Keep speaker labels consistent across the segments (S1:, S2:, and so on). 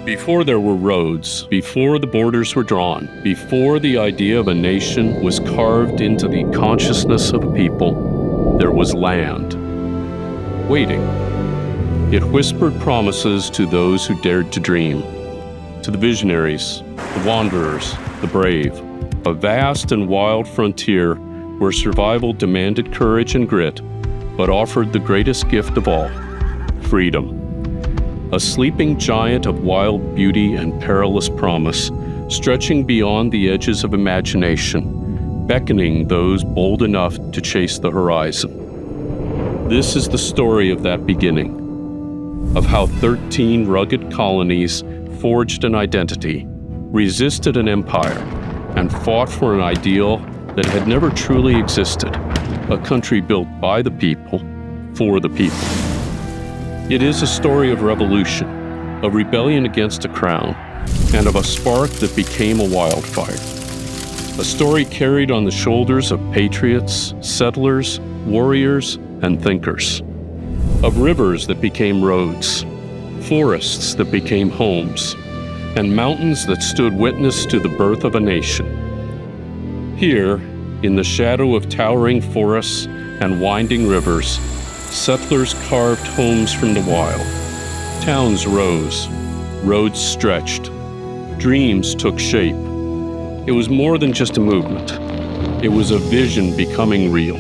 S1: Before there were roads, before the borders were drawn, before the idea of a nation was carved into the consciousness of a people, there was land, waiting. It whispered promises to those who dared to dream, to the visionaries, the wanderers, the brave, a vast and wild frontier where survival demanded courage and grit, but offered the greatest gift of all, freedom. A sleeping giant of wild beauty and perilous promise, stretching beyond the edges of imagination, beckoning those bold enough to chase the horizon. This is the story of that beginning, of how 13 rugged colonies forged an identity, resisted an empire, and fought for an ideal that had never truly existed, a country built by the people, for the people. It is a story of revolution, of rebellion against a crown, and of a spark that became a wildfire. A story carried on the shoulders of patriots, settlers, warriors, and thinkers. Of rivers that became roads, forests that became homes, and mountains that stood witness to the birth of a nation. Here, in the shadow of towering forests and winding rivers, settlers carved homes from the wild. Towns rose, roads stretched, dreams took shape. It was more than just a movement. It was a vision becoming real.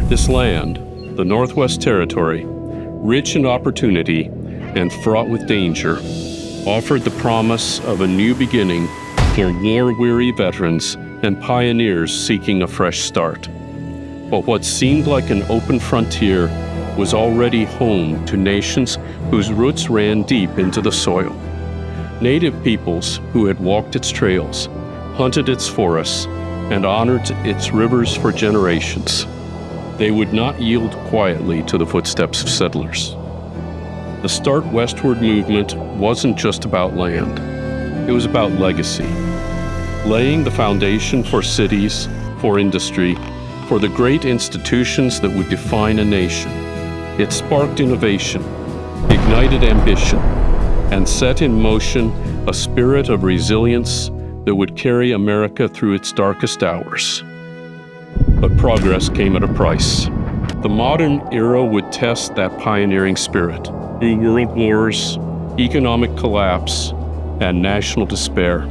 S1: This land, the Northwest Territory, rich in opportunity and fraught with danger, offered the promise of a new beginning for war-weary veterans and pioneers seeking a fresh start. But what seemed like an open frontier was already home to nations whose roots ran deep into the soil. Native peoples who had walked its trails, hunted its forests, and honored its rivers for generations. They would not yield quietly to the footsteps of settlers. The Start Westward movement wasn't just about land. It was about legacy, laying the foundation for cities, for industry, for the great institutions that would define a nation. It sparked innovation, ignited ambition, and set in motion a spirit of resilience that would carry America through its darkest hours. But progress came at a price. The modern era would test that pioneering spirit through world wars, economic collapse, and national despair.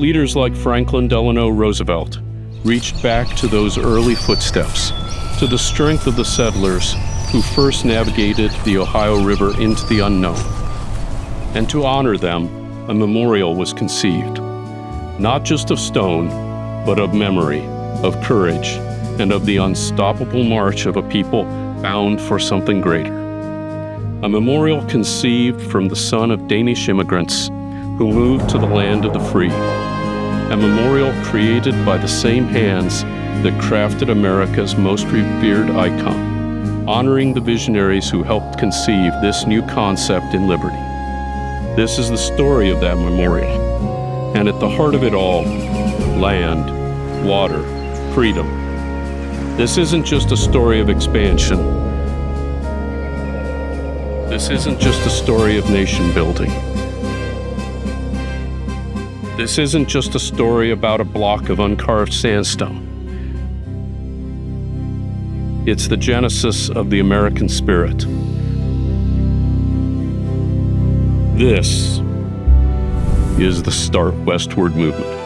S1: Leaders like Franklin Delano Roosevelt reached back to those early footsteps, to the strength of the settlers who first navigated the Ohio River into the unknown. And to honor them, a memorial was conceived, not just of stone, but of memory, of courage, and of the unstoppable march of a people bound for something greater. A memorial conceived from the son of Danish immigrants who moved to the land of the free. A memorial created by the same hands that crafted America's most revered icon, honoring the visionaries who helped conceive this new concept in liberty. This is the story of that memorial. And at the heart of it all, land, water, freedom. This isn't just a story of expansion. This isn't just a story of nation building. This isn't just a story about a block of uncarved sandstone. It's the genesis of the American spirit. This is the Start Westward movement.